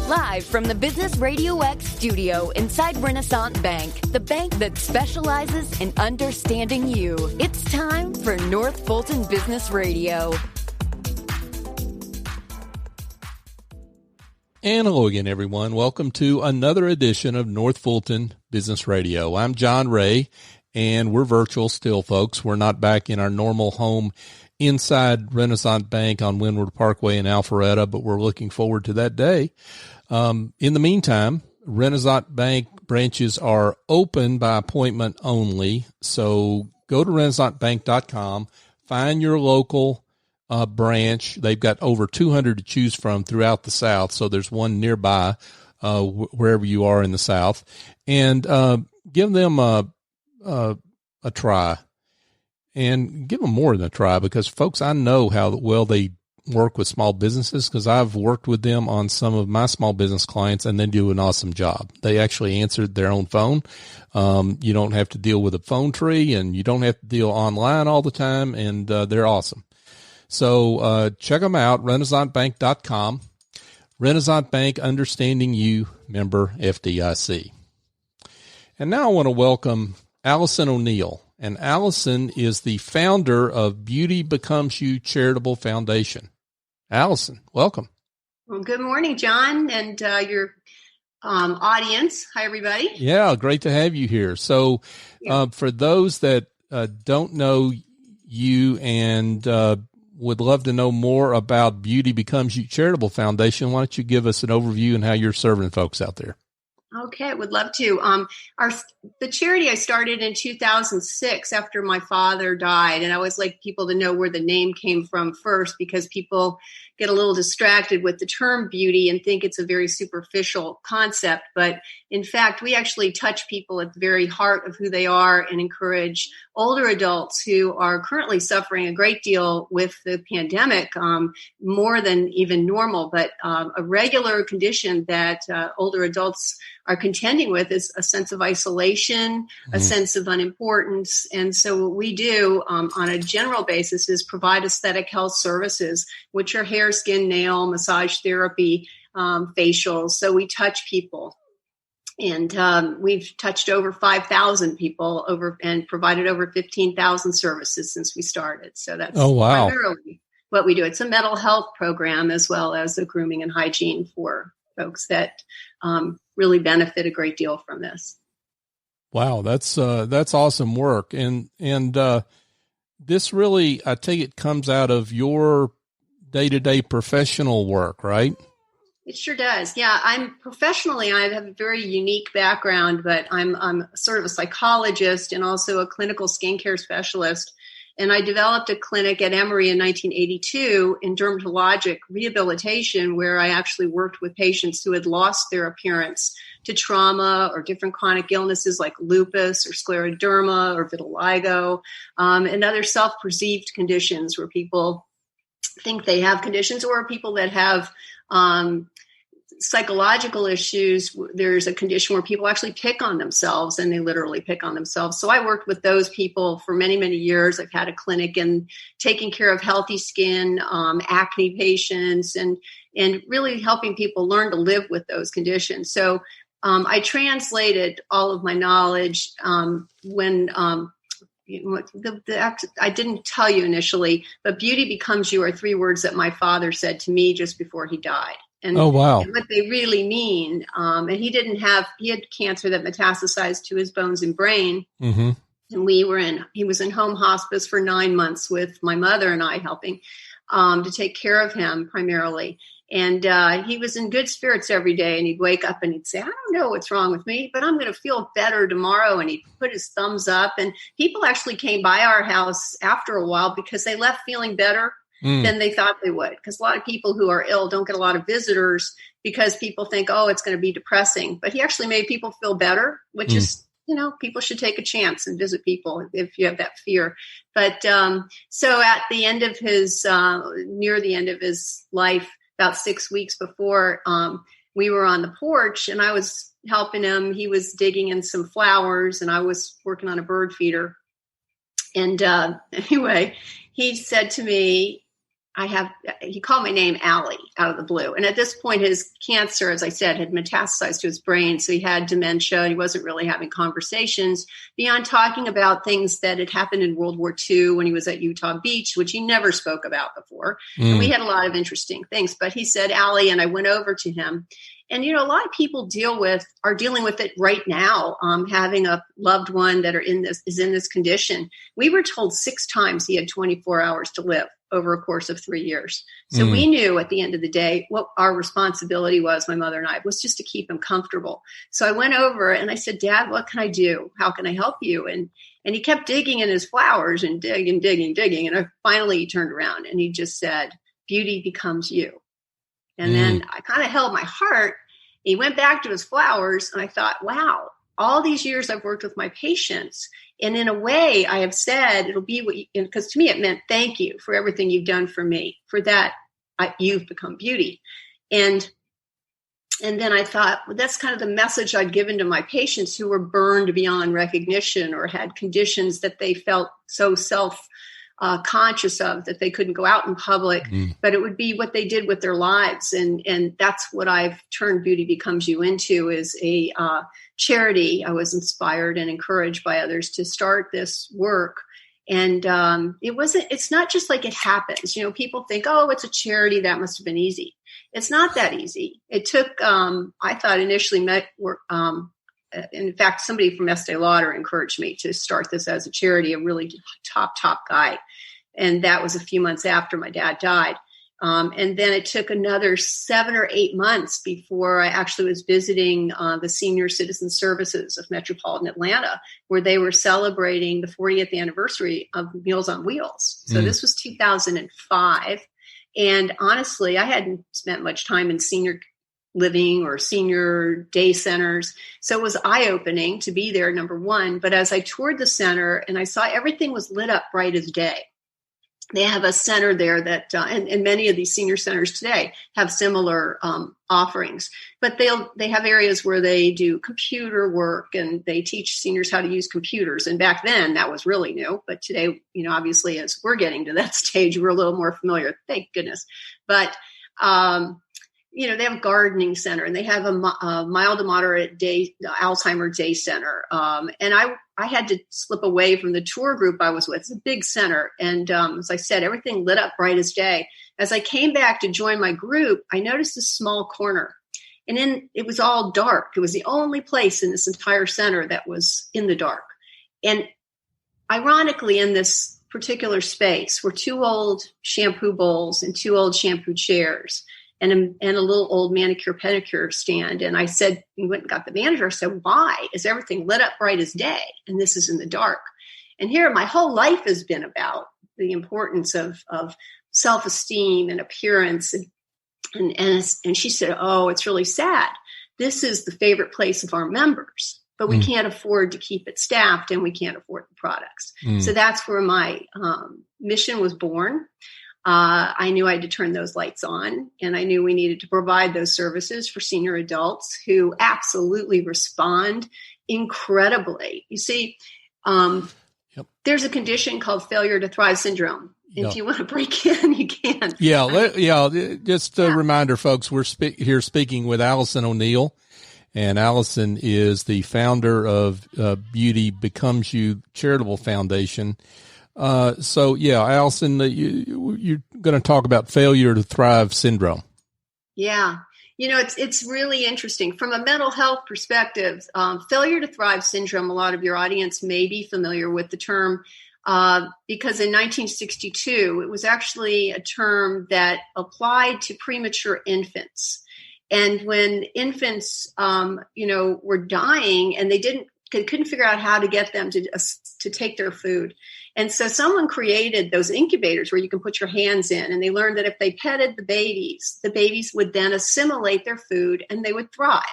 Live from the Business RadioX studio inside Renaissance Bank, the bank that specializes in understanding you. It's time for North Fulton Business Radio. And hello again, everyone. Welcome to another edition of North Fulton Business Radio. I'm John Ray, and we're virtual still, folks. We're not back in our normal home inside Renaissance Bank on Windward Parkway in Alpharetta, but we're looking forward to that day. In the meantime, Renaissance Bank branches are open by appointment only. So go to renaissancebank.com, find your local branch. They've got over 200 to choose from throughout the South. So there's one nearby, wherever you are in the South, and give them a try, and give them more than a try, because folks, I know how well they work with small businesses, because I've worked with them on some of my small business clients, and they do an awesome job. They actually answered their own phone. You don't have to deal with a phone tree, and you don't have to deal online all the time, and they're awesome. So check them out, renaissancebank.com. Renaissance Bank, understanding you, member FDIC. And now I want to welcome Alison O'Neil. And Alison is the founder of Becomes You Charitable Foundation. Alison, welcome. Well, good morning, John, and your audience. Hi, everybody. Yeah, great to have you here. So for those that don't know you and would love to know more about Becomes You Charitable Foundation, why don't you give us an overview and how you're serving folks out there? Okay, would love to. The charity I started in 2006 after my father died, and I always like people to know where the name came from first, because people get a little distracted with the term beauty and think it's a very superficial concept. But in fact, we actually touch people at the very heart of who they are and encourage older adults who are currently suffering a great deal with the pandemic, more than even normal. But a regular condition that older adults are contending with is a sense of isolation, a sense of unimportance. And so what we do on a general basis is provide aesthetic health services, which are hair, skin, nail, massage therapy, facials. So we touch people. And we've touched over 5,000 people and provided over 15,000 services since we started. So that's primarily what we do. It's a mental health program as well as a grooming and hygiene for folks that really benefit a great deal from this. Wow, that's awesome work. And this really, I take it, comes out of your day-to-day professional work, right? It sure does. Yeah, I have a very unique background, but I'm sort of a psychologist and also a clinical skincare specialist. And I developed a clinic at Emory in 1982 in dermatologic rehabilitation, where I actually worked with patients who had lost their appearance to trauma or different chronic illnesses like lupus or scleroderma or vitiligo, and other self-perceived conditions where people think they have conditions, or people that have psychological issues. There's a condition where people actually pick on themselves, and they literally pick on themselves. So I worked with those people for many, many years. I've had a clinic in taking care of healthy skin, acne patients, and really helping people learn to live with those conditions. So I translated all of my knowledge when I didn't tell you initially, but beauty becomes you are 3 words that my father said to me just before he died. And, and what they really mean. And he had cancer that metastasized to his bones and brain. Mm-hmm. And he was in home hospice for 9 months with my mother and I helping to take care of him primarily. And he was in good spirits every day, and he'd wake up and he'd say, I don't know what's wrong with me, but I'm going to feel better tomorrow. And he'd put his thumbs up, and people actually came by our house after a while because they left feeling better than they thought they would. Because a lot of people who are ill don't get a lot of visitors because people think, oh, it's going to be depressing. But he actually made people feel better, which is, people should take a chance and visit people if you have that fear. But so at the end of near the end of his life, about 6 weeks before, we were on the porch and I was helping him. He was digging in some flowers and I was working on a bird feeder. And anyway, he said to me, he called my name Allie out of the blue. And at this point, his cancer, as I said, had metastasized to his brain. So he had dementia. He wasn't really having conversations beyond talking about things that had happened in World War II when he was at Utah Beach, which he never spoke about before. And we had a lot of interesting things. But he said, Allie, and I went over to him. And, a lot of people are dealing with it right now, having a loved one that is in this condition. We were told 6 times he had 24 hours to live over a course of 3 years. So we knew at the end of the day what our responsibility was, my mother and I, was just to keep him comfortable. So I went over and I said, Dad, what can I do? How can I help you? And he kept digging in his flowers and digging. And finally he turned around and he just said, beauty becomes you. And then I kind of held my heart. He went back to his flowers and I thought, wow, all these years I've worked with my patients. And in a way I have said, it'll be what because to me it meant thank you for everything you've done for me. For that, you've become beauty. And then I thought, well, that's kind of the message I'd given to my patients who were burned beyond recognition or had conditions that they felt so conscious of that they couldn't go out in public, but it would be what they did with their lives. And that's what I've turned Beauty Becomes You into, is a charity. I was inspired and encouraged by others to start this work. And it's not just like it happens. People think, oh, it's a charity. That must have been easy. It's not that easy. It took, I thought initially in fact, somebody from Estee Lauder encouraged me to start this as a charity, a really top guy. And that was a few months after my dad died. And then it took another 7 or 8 months before I actually was visiting the Senior Citizen Services of Metropolitan Atlanta, where they were celebrating the 40th anniversary of Meals on Wheels. So this was 2005. And honestly, I hadn't spent much time in senior living or senior day centers. So it was eye-opening to be there, number one. But as I toured the center and I saw everything was lit up bright as day, they have a center there that, and many of these senior centers today have similar offerings, but they have areas where they do computer work and they teach seniors how to use computers. And back then that was really new, but today, obviously as we're getting to that stage, we're a little more familiar, thank goodness. But, they have a gardening center and they have a mild to moderate Alzheimer's day center. And I had to slip away from the tour group I was with. It's a big center. And as I said, everything lit up bright as day. As I came back to join my group, I noticed a small corner. And then it was all dark. It was the only place in this entire center that was in the dark. And ironically, in this particular space were 2 old shampoo bowls and 2 old shampoo chairs. And a little old manicure pedicure stand. And I said, we went and got the manager. I said, why is everything lit up bright as day? And this is in the dark. And here my whole life has been about the importance of self-esteem and appearance. And she said, oh, it's really sad. This is the favorite place of our members, but we can't afford to keep it staffed and we can't afford the products. So that's where my mission was born. I knew I had to turn those lights on, and I knew we needed to provide those services for senior adults who absolutely respond incredibly. You see, there's a condition called failure to thrive syndrome. If you want to break in, you can. Just a reminder, folks, we're here speaking with Alison O'Neil, and Alison is the founder of Beauty Becomes You Charitable Foundation. Alison, you're going to talk about failure to thrive syndrome. Yeah. It's really interesting from a mental health perspective. Failure to thrive syndrome, a lot of your audience may be familiar with the term, because in 1962, it was actually a term that applied to premature infants. And when infants, were dying and they couldn't figure out how to get them to take their food. And so someone created those incubators where you can put your hands in, and they learned that if they petted the babies would then assimilate their food and they would thrive.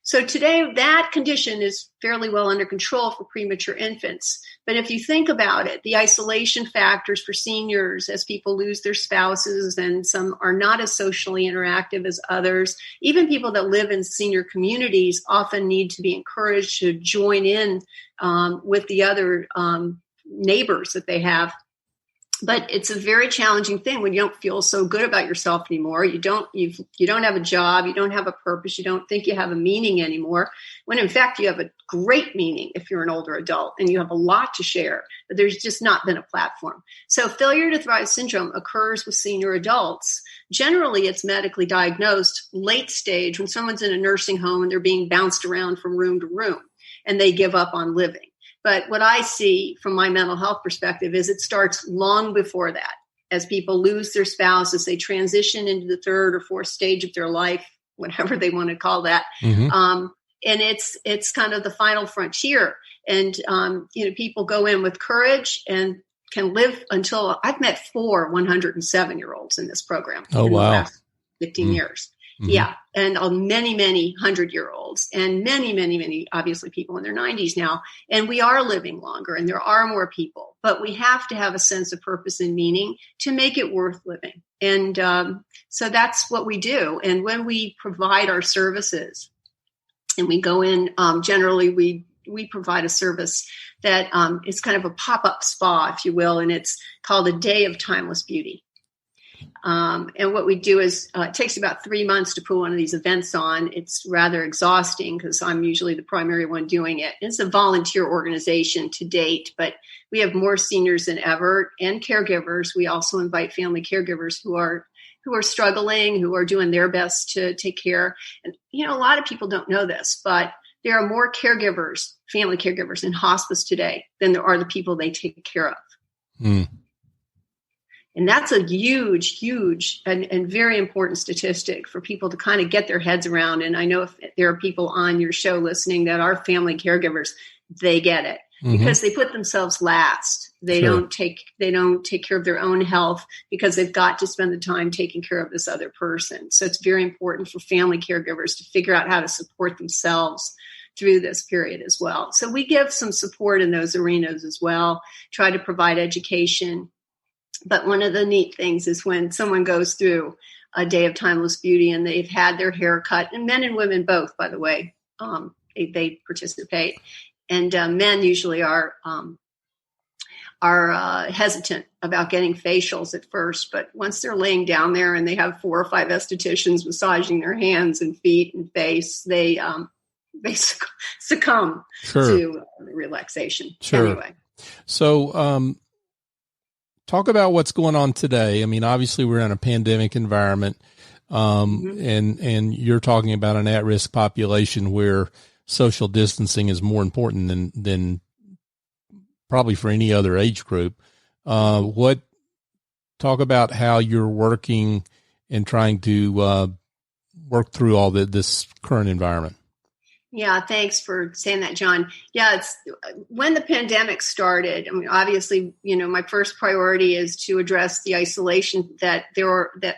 So today that condition is fairly well under control for premature infants. But if you think about it, the isolation factors for seniors as people lose their spouses and some are not as socially interactive as others, even people that live in senior communities often need to be encouraged to join in with the other neighbors that they have. But it's a very challenging thing when you don't feel so good about yourself anymore. You don't have a job. You don't have a purpose. You don't think you have a meaning anymore. When in fact, you have a great meaning if you're an older adult and you have a lot to share, but there's just not been a platform. So failure to thrive syndrome occurs with senior adults. Generally, it's medically diagnosed late stage when someone's in a nursing home and they're being bounced around from room to room and they give up on living. But what I see from my mental health perspective is it starts long before that, as people lose their spouse, as they transition into the third or fourth stage of their life, whatever they want to call that. Mm-hmm. And it's kind of the final frontier. And, people go in with courage and can live until I've met 4 107-year-olds in this program. Oh, wow. The last 15 years. Mm-hmm. Yeah. And many, many 100-year-olds and many, many, many, obviously people in their 90s now. And we are living longer and there are more people, but we have to have a sense of purpose and meaning to make it worth living. And so that's what we do. And when we provide our services and we go in, generally we provide a service that is kind of a pop-up spa, if you will, and it's called a Day of Timeless Beauty. And what we do is it takes about 3 months to put one of these events on. It's rather exhausting because I'm usually the primary one doing it. It's a volunteer organization to date, but we have more seniors than ever and caregivers. We also invite family caregivers who are struggling, who are doing their best to take care. And, a lot of people don't know this, but there are more caregivers, family caregivers in hospice today than there are the people they take care of. Mm. And that's a huge, huge and very important statistic for people to kind of get their heads around. And I know if there are people on your show listening that are family caregivers, they get it because they put themselves last. They don't take care of their own health because they've got to spend the time taking care of this other person. So it's very important for family caregivers to figure out how to support themselves through this period as well. So we give some support in those arenas as well, try to provide education. But one of the neat things is when someone goes through a Day of Timeless Beauty and they've had their hair cut, and men and women both, by the way, they participate. And men usually are hesitant about getting facials at first, but once they're laying down there and they have 4 or 5 estheticians massaging their hands and feet and face, they succumb to relaxation. Sure. Anyway. So, talk about what's going on today. I mean, obviously we're in a pandemic environment, and you're talking about an at-risk population where social distancing is more important than probably for any other age group. Talk about how you're working and trying to work through all this current environment. Yeah, thanks for saying that, John. Yeah, it's when the pandemic started. I mean, obviously, my first priority is to address the isolation that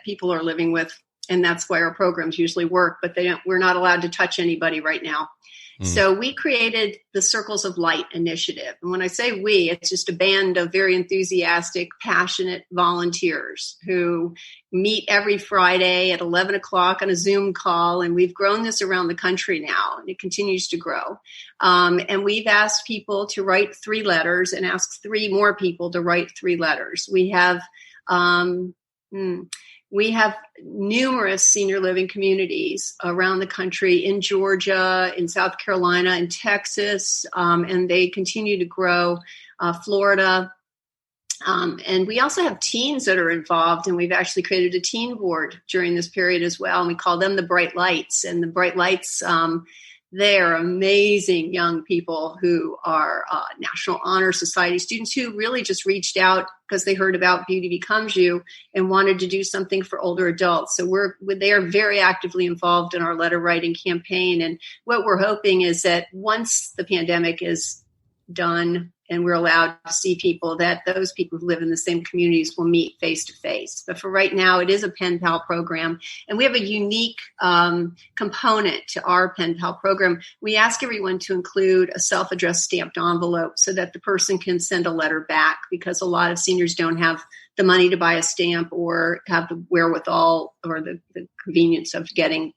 people are living with, and that's why our programs usually work. But we're not allowed to touch anybody right now. So we created the Circles of Light initiative. And when I say we, it's just a band of very enthusiastic, passionate volunteers who meet every Friday at 11 o'clock on a Zoom call. And we've grown this around the country now, and it continues to grow. And we've asked people to write 3 letters and ask 3 more people to write 3 letters. We have numerous senior living communities around the country, in Georgia, in South Carolina, in Texas, and they continue to grow, Florida. And we also have teens that are involved, and we've actually created a teen board during this period as well. And we call them the Bright Lights. And the Bright Lights, they are amazing young people who are National Honor Society students who really just reached out because they heard about Beauty Becomes You and wanted to do something for older adults. So they are very actively involved in our letter writing campaign. And what we're hoping is that once the pandemic is done and we're allowed to see people, that those people who live in the same communities will meet face to face. But for right now, it is a Pen Pal program. And we have a unique component to our Pen Pal program. We ask everyone to include a self-addressed stamped envelope so that the person can send a letter back, because a lot of seniors don't have the money to buy a stamp or have the wherewithal or the convenience of getting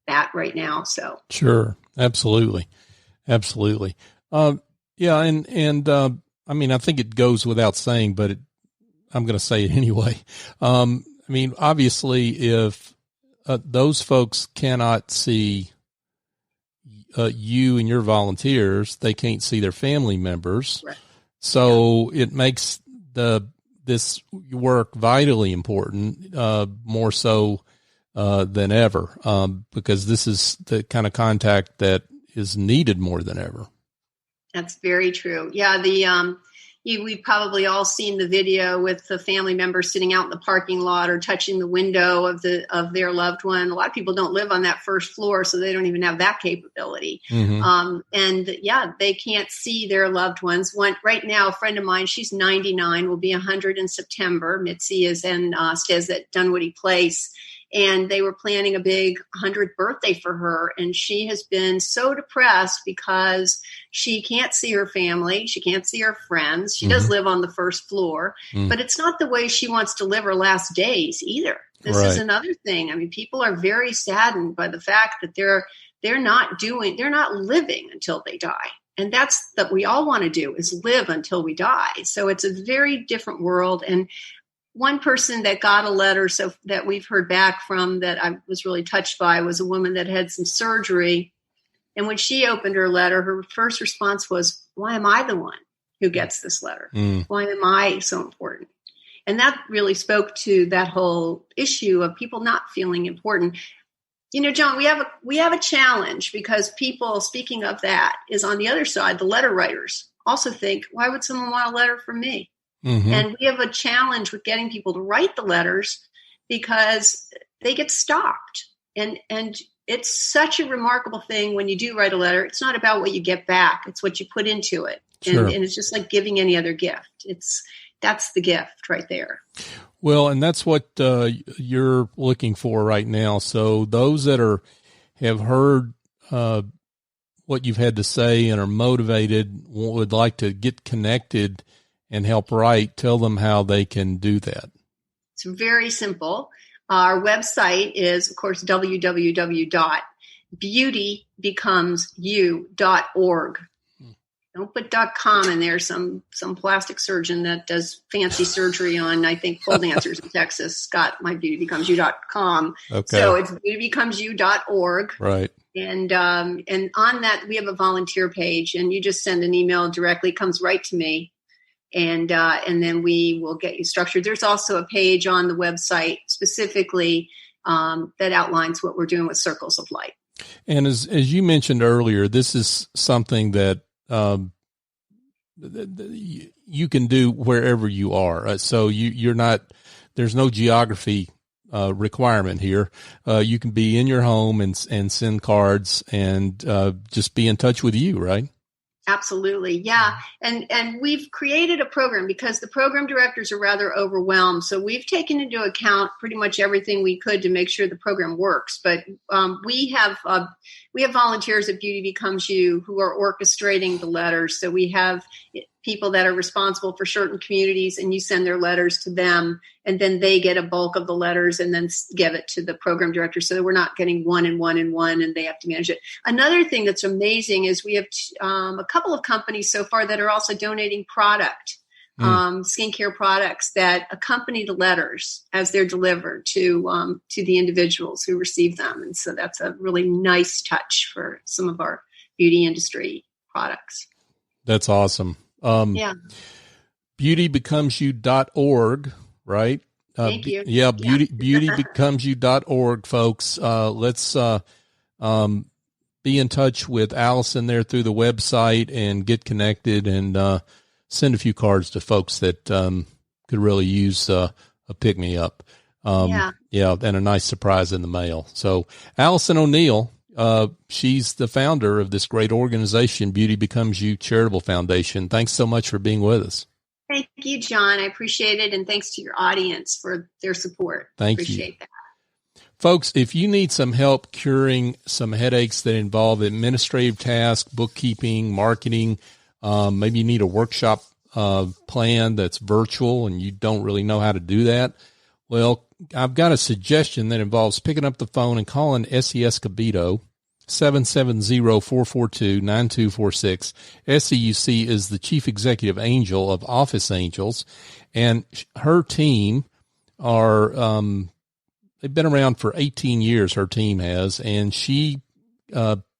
that right now. So sure. Absolutely. Yeah. And I mean, I think it goes without saying, but I'm going to say it anyway. I mean, obviously, if those folks cannot see you and your volunteers, they can't see their family members. Right. So it makes this work vitally important, more so than ever, because this is the kind of contact that is needed more than ever. That's very true. Yeah, we've probably all seen the video with the family member sitting out in the parking lot or touching the window of their loved one. A lot of people don't live on that first floor, so they don't even have that capability. Mm-hmm. And yeah, they can't see their loved ones. Right now, a friend of mine, she's 99, will be 100 in September. Mitzi stays at Dunwoody Place. And they were planning a big 100th birthday for her. And she has been so depressed because she can't see her family. She can't see her friends. She does live on the first floor, but it's not the way she wants to live her last days either. This is another thing. I mean, people are very saddened by the fact that they're not living until they die. And that's what we all want to do, is live until we die. So it's a very different world. And one person that got a letter that we've heard back from that I was really touched by was a woman that had some surgery. And when she opened her letter, her first response was, why am I the one who gets this letter? Why am I so important? And that really spoke to that whole issue of people not feeling important. You know, John, we have a challenge because people, speaking of that, is on the other side, the letter writers also think, why would someone want a letter from me? Mm-hmm. And we have a challenge with getting people to write the letters because they get stopped. And it's such a remarkable thing when you do write a letter. It's not about what you get back. It's what you put into it. Sure. And it's just like giving any other gift. That's the gift right there. Well, and that's what you're looking for right now. So those that have heard what you've had to say and are motivated, would like to get connected and help write, tell them how they can do that. It's very simple. Our website is, of course, www.beautybecomesYou.org. Don't put .com in there. Some plastic surgeon that does fancy surgery on, I think, pole dancers in Texas got my beautybecomesYou.com. Okay. So it's beautybecomesYou.org. Right. And on that, we have a volunteer page, and you just send an email directly. It comes right to me. And then we will get you structured. There's also a page on the website specifically that outlines what we're doing with Circles of Light. And as you mentioned earlier, this is something that you can do wherever you are. So you're not, there's no geography requirement here. You can be in your home and send cards and just be in touch with you, right? Absolutely. Yeah. And we've created a program because the program directors are rather overwhelmed. So we've taken into account pretty much everything we could to make sure the program works. But we have volunteers at Beauty Becomes You who are orchestrating the letters. So we have people that are responsible for certain communities, and you send their letters to them, and then they get a bulk of the letters and then give it to the program director. So we're not getting one and they have to manage it. Another thing that's amazing is we have a couple of companies so far that are also donating product, skincare products that accompany the letters as they're delivered to the individuals who receive them. And so that's a really nice touch for some of our beauty industry products. That's awesome. BeautybecomesYou.org, right? Thank you. BeautybecomesYou.org, folks. Let's be in touch with Alison there through the website and get connected and send a few cards to folks that could really use a pick-me-up. And a nice surprise in the mail. So Alison O'Neil, she's the founder of this great organization, Beauty Becomes You Charitable Foundation. Thanks so much for being with us. Thank you, John. I appreciate it. And thanks to your audience for their support. Appreciate that. Folks, if you need some help curing some headaches that involve administrative tasks, bookkeeping, marketing, maybe you need a workshop plan that's virtual and you don't really know how to do that, well, I've got a suggestion that involves picking up the phone and calling SES Cabedo 770-442-9246. SEUC is the chief executive angel of Office Angels, and her team are, they've been around for 18 years, her team has, and she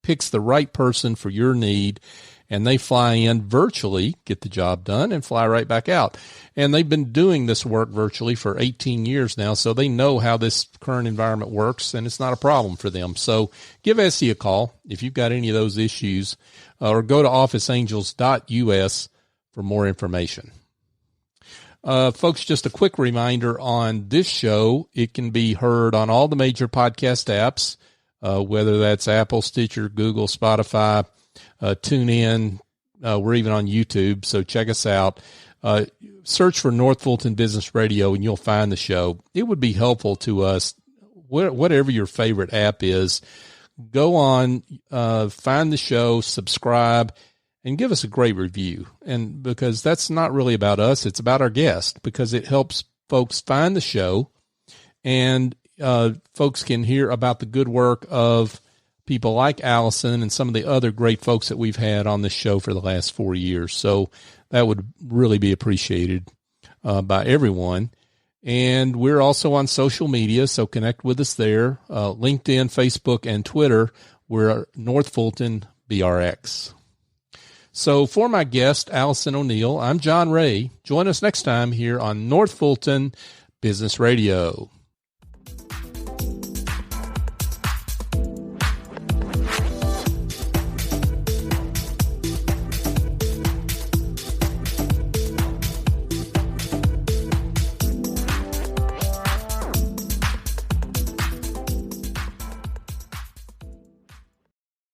picks the right person for your need, and they fly in virtually, get the job done, and fly right back out. And they've been doing this work virtually for 18 years now, so they know how this current environment works, and it's not a problem for them. So give Essie a call if you've got any of those issues, or go to officeangels.us for more information. Folks, just a quick reminder on this show, it can be heard on all the major podcast apps, whether that's Apple, Stitcher, Google, Spotify, TuneIn. We're even on YouTube, so check us out. Search for North Fulton Business Radio, and you'll find the show. It would be helpful to us, whatever your favorite app is, go on, find the show, subscribe, and give us a great review. And because that's not really about us, it's about our guest, because it helps folks find the show, and folks can hear about the good work of people like Alison and some of the other great folks that we've had on this show for the last 4 years. So that would really be appreciated by everyone. And we're also on social media, so connect with us there. LinkedIn, Facebook, and Twitter. We're North Fulton BRX. So for my guest, Alison O'Neil, I'm John Ray. Join us next time here on North Fulton Business Radio.